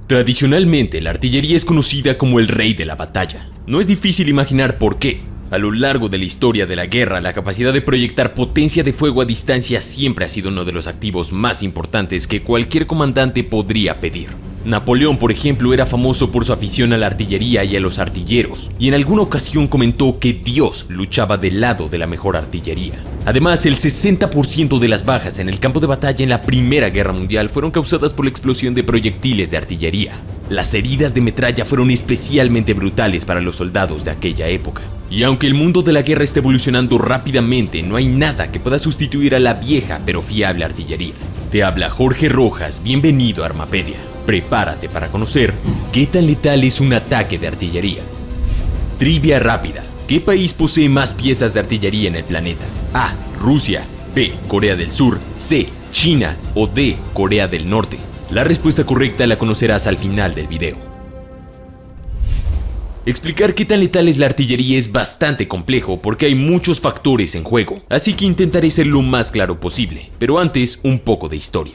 Tradicionalmente, la artillería es conocida como el rey de la batalla. No es difícil imaginar por qué. A lo largo de la historia de la guerra, la capacidad de proyectar potencia de fuego a distancia siempre ha sido uno de los activos más importantes que cualquier comandante podría pedir. Napoleón, por ejemplo, era famoso por su afición a la artillería y a los artilleros, y en alguna ocasión comentó que Dios luchaba del lado de la mejor artillería. Además, el 60% de las bajas en el campo de batalla en la Primera Guerra Mundial fueron causadas por la explosión de proyectiles de artillería. Las heridas de metralla fueron especialmente brutales para los soldados de aquella época. Y aunque el mundo de la guerra está evolucionando rápidamente, no hay nada que pueda sustituir a la vieja pero fiable artillería. Te habla Jorge Rojas, bienvenido a Armapedia. Prepárate para conocer qué tan letal es un ataque de artillería. Trivia rápida. ¿Qué país posee más piezas de artillería en el planeta? A. Rusia. B. Corea del Sur. C. China. O D. Corea del Norte. La respuesta correcta la conocerás al final del video. Explicar qué tan letal es la artillería es bastante complejo porque hay muchos factores en juego, así que intentaré ser lo más claro posible, pero antes un poco de historia.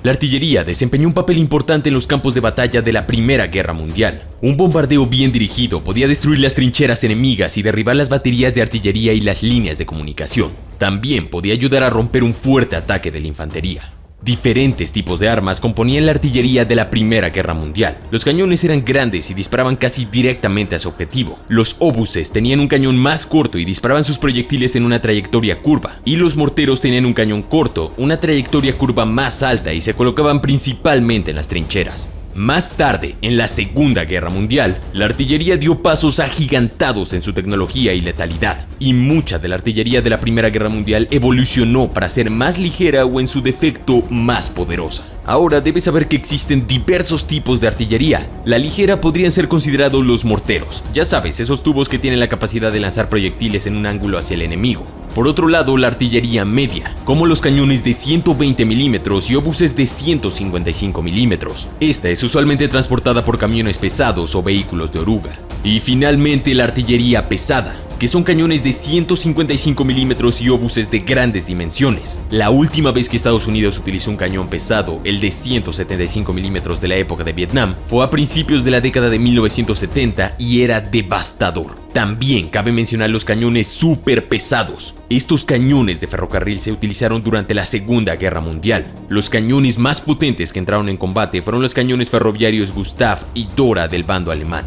La artillería desempeñó un papel importante en los campos de batalla de la Primera Guerra Mundial. Un bombardeo bien dirigido podía destruir las trincheras enemigas y derribar las baterías de artillería y las líneas de comunicación. También podía ayudar a romper un fuerte ataque de la infantería. Diferentes tipos de armas componían la artillería de la Primera Guerra Mundial. Los cañones eran grandes y disparaban casi directamente a su objetivo. Los obuses tenían un cañón más corto y disparaban sus proyectiles en una trayectoria curva. Y los morteros tenían un cañón corto, una trayectoria curva más alta y se colocaban principalmente en las trincheras. Más tarde, en la Segunda Guerra Mundial, la artillería dio pasos agigantados en su tecnología y letalidad, y mucha de la artillería de la Primera Guerra Mundial evolucionó para ser más ligera o en su defecto más poderosa. Ahora debes saber que existen diversos tipos de artillería. La ligera podrían ser considerados los morteros, ya sabes, esos tubos que tienen la capacidad de lanzar proyectiles en un ángulo hacia el enemigo. Por otro lado, la artillería media, como los cañones de 120 milímetros y obuses de 155 milímetros. Esta es usualmente transportada por camiones pesados o vehículos de oruga. Y finalmente la artillería pesada, que son cañones de 155 milímetros y obuses de grandes dimensiones. La última vez que Estados Unidos utilizó un cañón pesado, el de 175 milímetros de la época de Vietnam, fue a principios de la década de 1970 y era devastador. También cabe mencionar los cañones súper pesados. Estos cañones de ferrocarril se utilizaron durante la Segunda Guerra Mundial. Los cañones más potentes que entraron en combate fueron los cañones ferroviarios Gustav y Dora del bando alemán.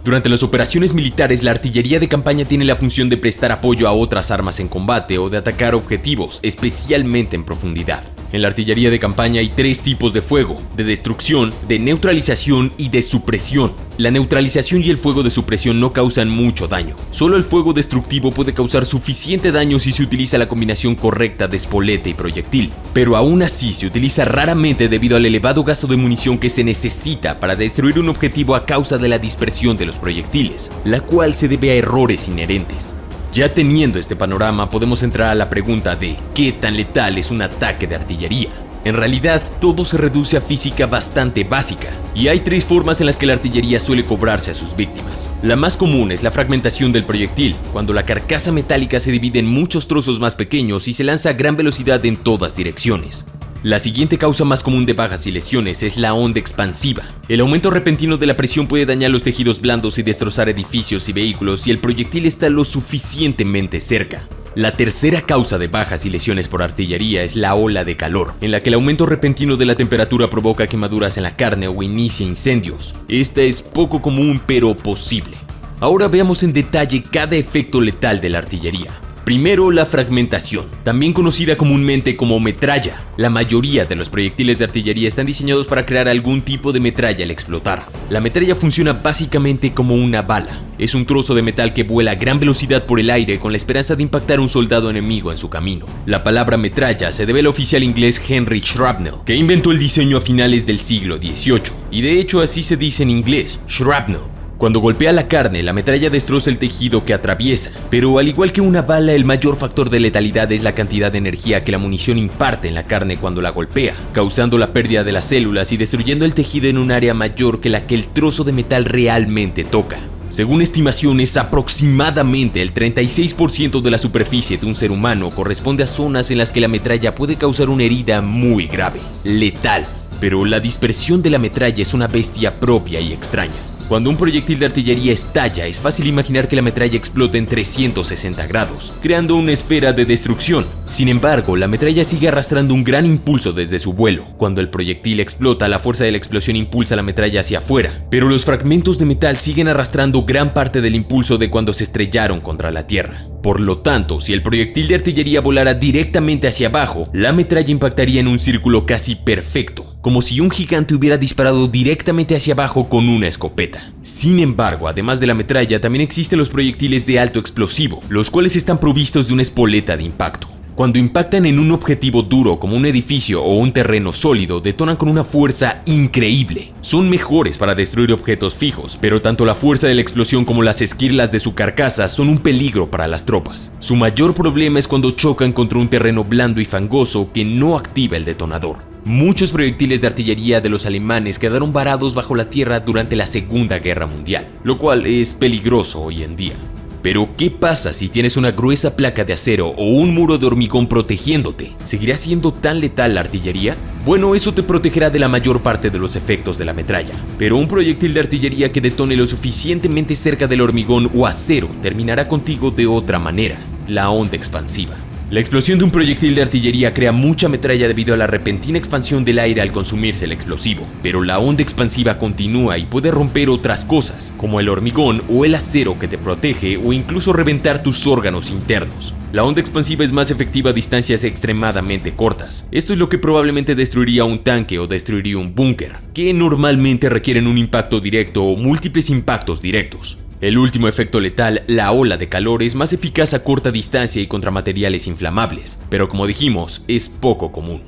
Durante las operaciones militares, la artillería de campaña tiene la función de prestar apoyo a otras armas en combate o de atacar objetivos, especialmente en profundidad. En la artillería de campaña hay tres tipos de fuego: de destrucción, de neutralización y de supresión. La neutralización y el fuego de supresión no causan mucho daño. Solo el fuego destructivo puede causar suficiente daño si se utiliza la combinación correcta de espoleta y proyectil. Pero aún así se utiliza raramente debido al elevado gasto de munición que se necesita para destruir un objetivo a causa de la dispersión de los proyectiles, la cual se debe a errores inherentes. Ya teniendo este panorama, podemos entrar a la pregunta de ¿qué tan letal es un ataque de artillería? En realidad, todo se reduce a física bastante básica, y hay tres formas en las que la artillería suele cobrarse a sus víctimas. La más común es la fragmentación del proyectil, cuando la carcasa metálica se divide en muchos trozos más pequeños y se lanza a gran velocidad en todas direcciones. La siguiente causa más común de bajas y lesiones es la onda expansiva. El aumento repentino de la presión puede dañar los tejidos blandos y destrozar edificios y vehículos si el proyectil está lo suficientemente cerca. La tercera causa de bajas y lesiones por artillería es la ola de calor, en la que el aumento repentino de la temperatura provoca quemaduras en la carne o inicia incendios. Esta es poco común pero posible. Ahora veamos en detalle cada efecto letal de la artillería. Primero, la fragmentación, también conocida comúnmente como metralla. La mayoría de los proyectiles de artillería están diseñados para crear algún tipo de metralla al explotar. La metralla funciona básicamente como una bala. Es un trozo de metal que vuela a gran velocidad por el aire con la esperanza de impactar a un soldado enemigo en su camino. La palabra metralla se debe al oficial inglés Henry Shrapnel, que inventó el diseño a finales del siglo XVIII. Y de hecho así se dice en inglés, shrapnel. Cuando golpea la carne, la metralla destroza el tejido que atraviesa, pero al igual que una bala, el mayor factor de letalidad es la cantidad de energía que la munición imparte en la carne cuando la golpea, causando la pérdida de las células y destruyendo el tejido en un área mayor que la que el trozo de metal realmente toca. Según estimaciones, aproximadamente el 36% de la superficie de un ser humano corresponde a zonas en las que la metralla puede causar una herida muy grave, letal. pero la dispersión de la metralla es una bestia propia y extraña. Cuando un proyectil de artillería estalla, es fácil imaginar que la metralla explota en 360 grados, creando una esfera de destrucción. Sin embargo, la metralla sigue arrastrando un gran impulso desde su vuelo. Cuando el proyectil explota, la fuerza de la explosión impulsa la metralla hacia afuera, pero los fragmentos de metal siguen arrastrando gran parte del impulso de cuando se estrellaron contra la Tierra. Por lo tanto, si el proyectil de artillería volara directamente hacia abajo, la metralla impactaría en un círculo casi perfecto, como si un gigante hubiera disparado directamente hacia abajo con una escopeta. Sin embargo, además de la metralla, también existen los proyectiles de alto explosivo, los cuales están provistos de una espoleta de impacto. Cuando impactan en un objetivo duro como un edificio o un terreno sólido, detonan con una fuerza increíble. Son mejores para destruir objetos fijos, pero tanto la fuerza de la explosión como las esquirlas de su carcasa son un peligro para las tropas. Su mayor problema es cuando chocan contra un terreno blando y fangoso que no activa el detonador. Muchos proyectiles de artillería de los alemanes quedaron varados bajo la tierra durante la Segunda Guerra Mundial, lo cual es peligroso hoy en día. Pero, ¿qué pasa si tienes una gruesa placa de acero o un muro de hormigón protegiéndote? ¿Seguirá siendo tan letal la artillería? Bueno, eso te protegerá de la mayor parte de los efectos de la metralla, pero un proyectil de artillería que detone lo suficientemente cerca del hormigón o acero terminará contigo de otra manera: la onda expansiva. La explosión de un proyectil de artillería crea mucha metralla debido a la repentina expansión del aire al consumirse el explosivo, pero la onda expansiva continúa y puede romper otras cosas, como el hormigón o el acero que te protege, o incluso reventar tus órganos internos. La onda expansiva es más efectiva a distancias extremadamente cortas. Esto es lo que probablemente destruiría un tanque o destruiría un búnker, que normalmente requieren un impacto directo o múltiples impactos directos. El último efecto letal, la ola de calor, es más eficaz a corta distancia y contra materiales inflamables, pero como dijimos, es poco común.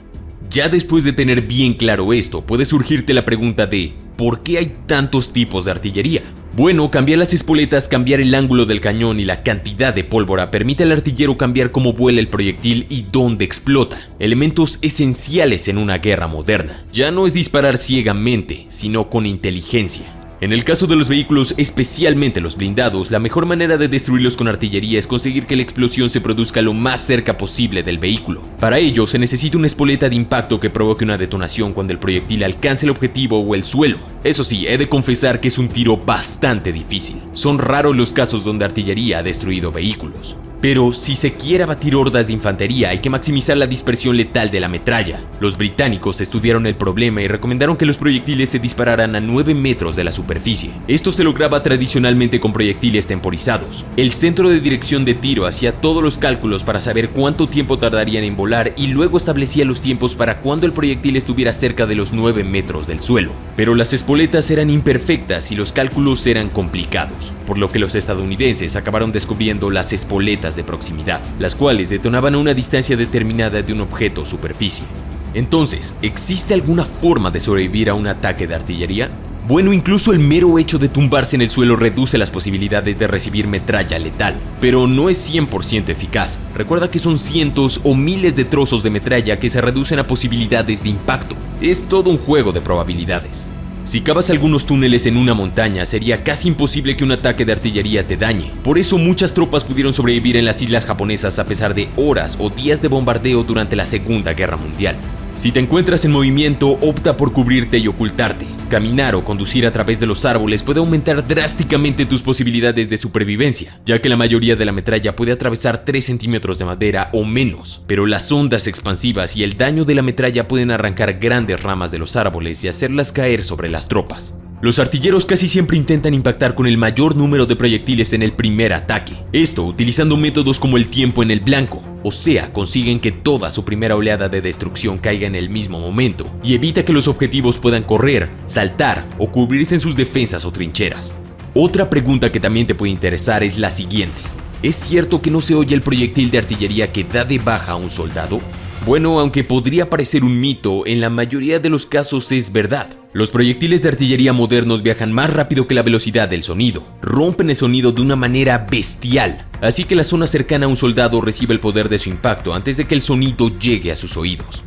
Ya después de tener bien claro esto, puede surgirte la pregunta de ¿por qué hay tantos tipos de artillería? Bueno, cambiar las espoletas, cambiar el ángulo del cañón y la cantidad de pólvora permite al artillero cambiar cómo vuela el proyectil y dónde explota, elementos esenciales en una guerra moderna. Ya no es disparar ciegamente, sino con inteligencia. En el caso de los vehículos, especialmente los blindados, la mejor manera de destruirlos con artillería es conseguir que la explosión se produzca lo más cerca posible del vehículo. Para ello, se necesita una espoleta de impacto que provoque una detonación cuando el proyectil alcance el objetivo o el suelo. Eso sí, he de confesar que es un tiro bastante difícil. Son raros los casos donde artillería ha destruido vehículos. Pero si se quiere abatir hordas de infantería, hay que maximizar la dispersión letal de la metralla. Los británicos estudiaron el problema y recomendaron que los proyectiles se dispararan a 9 metros de la superficie. Esto se lograba tradicionalmente con proyectiles temporizados. El centro de dirección de tiro hacía todos los cálculos para saber cuánto tiempo tardarían en volar y luego establecía los tiempos para cuando el proyectil estuviera cerca de los 9 metros del suelo. Pero las espoletas eran imperfectas y los cálculos eran complicados, por lo que los estadounidenses acabaron descubriendo las espoletas de proximidad, las cuales detonaban a una distancia determinada de un objeto o superficie. Entonces, ¿existe alguna forma de sobrevivir a un ataque de artillería? Bueno, incluso el mero hecho de tumbarse en el suelo reduce las posibilidades de recibir metralla letal, pero no es 100% eficaz. Recuerda que son cientos o miles de trozos de metralla que se reducen a posibilidades de impacto. Es todo un juego de probabilidades. Si cavas algunos túneles en una montaña, sería casi imposible que un ataque de artillería te dañe. Por eso muchas tropas pudieron sobrevivir en las islas japonesas a pesar de horas o días de bombardeo durante la Segunda Guerra Mundial. Si te encuentras en movimiento, opta por cubrirte y ocultarte. Caminar o conducir a través de los árboles puede aumentar drásticamente tus posibilidades de supervivencia, ya que la mayoría de la metralla puede atravesar 3 centímetros de madera o menos, pero las ondas expansivas y el daño de la metralla pueden arrancar grandes ramas de los árboles y hacerlas caer sobre las tropas. Los artilleros casi siempre intentan impactar con el mayor número de proyectiles en el primer ataque, esto utilizando métodos como el tiempo en el blanco, o sea, consiguen que toda su primera oleada de destrucción caiga en el mismo momento y evita que los objetivos puedan correr, saltar o cubrirse en sus defensas o trincheras. Otra pregunta que también te puede interesar es la siguiente: ¿es cierto que no se oye el proyectil de artillería que da de baja a un soldado? Bueno, aunque podría parecer un mito, en la mayoría de los casos es verdad. Los proyectiles de artillería modernos viajan más rápido que la velocidad del sonido, rompen el sonido de una manera bestial, así que la zona cercana a un soldado recibe el poder de su impacto antes de que el sonido llegue a sus oídos.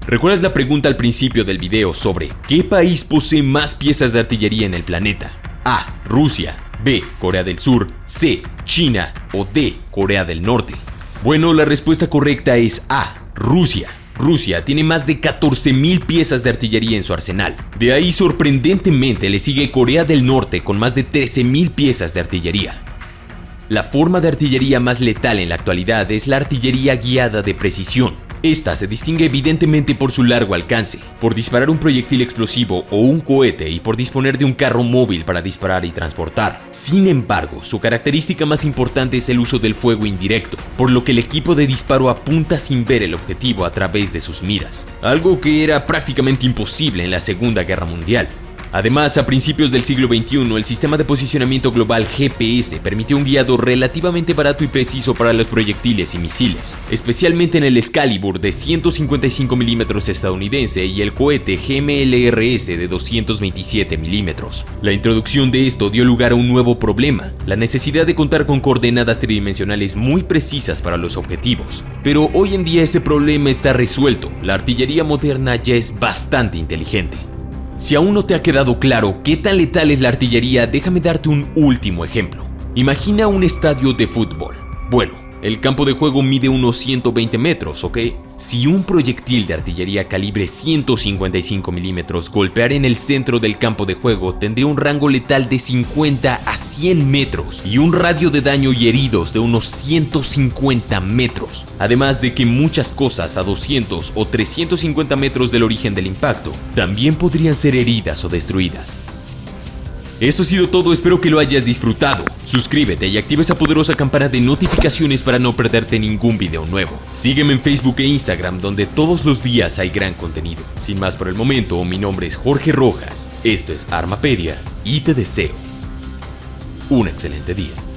¿Recuerdas la pregunta al principio del video sobre qué país posee más piezas de artillería en el planeta? A. Rusia, B. Corea del Sur, C. China o D. Corea del Norte. Bueno, la respuesta correcta es A. Rusia. Rusia tiene más de 14.000 piezas de artillería en su arsenal. De ahí, sorprendentemente, le sigue Corea del Norte con más de 13.000 piezas de artillería. La forma de artillería más letal en la actualidad es la artillería guiada de precisión. Esta se distingue evidentemente por su largo alcance, por disparar un proyectil explosivo o un cohete y por disponer de un carro móvil para disparar y transportar. Sin embargo, su característica más importante es el uso del fuego indirecto, por lo que el equipo de disparo apunta sin ver el objetivo a través de sus miras, algo que era prácticamente imposible en la Segunda Guerra Mundial. Además, a principios del siglo XXI, el sistema de posicionamiento global GPS permitió un guiado relativamente barato y preciso para los proyectiles y misiles, especialmente en el Excalibur de 155 mm estadounidense y el cohete GMLRS de 227 mm. La introducción de esto dio lugar a un nuevo problema, la necesidad de contar con coordenadas tridimensionales muy precisas para los objetivos. Pero hoy en día ese problema está resuelto, la artillería moderna ya es bastante inteligente. Si aún no te ha quedado claro qué tan letal es la artillería, déjame darte un último ejemplo. Imagina un estadio de fútbol. Bueno, el campo de juego mide unos 120 metros, ¿ok? Si un proyectil de artillería calibre 155 milímetros golpeara en el centro del campo de juego, tendría un rango letal de 50 a 100 metros y un radio de daño y heridos de unos 150 metros. Además de que muchas cosas a 200 o 350 metros del origen del impacto también podrían ser heridas o destruidas. Eso ha sido todo, espero que lo hayas disfrutado. Suscríbete y activa esa poderosa campana de notificaciones para no perderte ningún video nuevo. Sígueme en Facebook e Instagram, donde todos los días hay gran contenido. Sin más por el momento, mi nombre es Jorge Rojas, esto es Armapedia y te deseo un excelente día.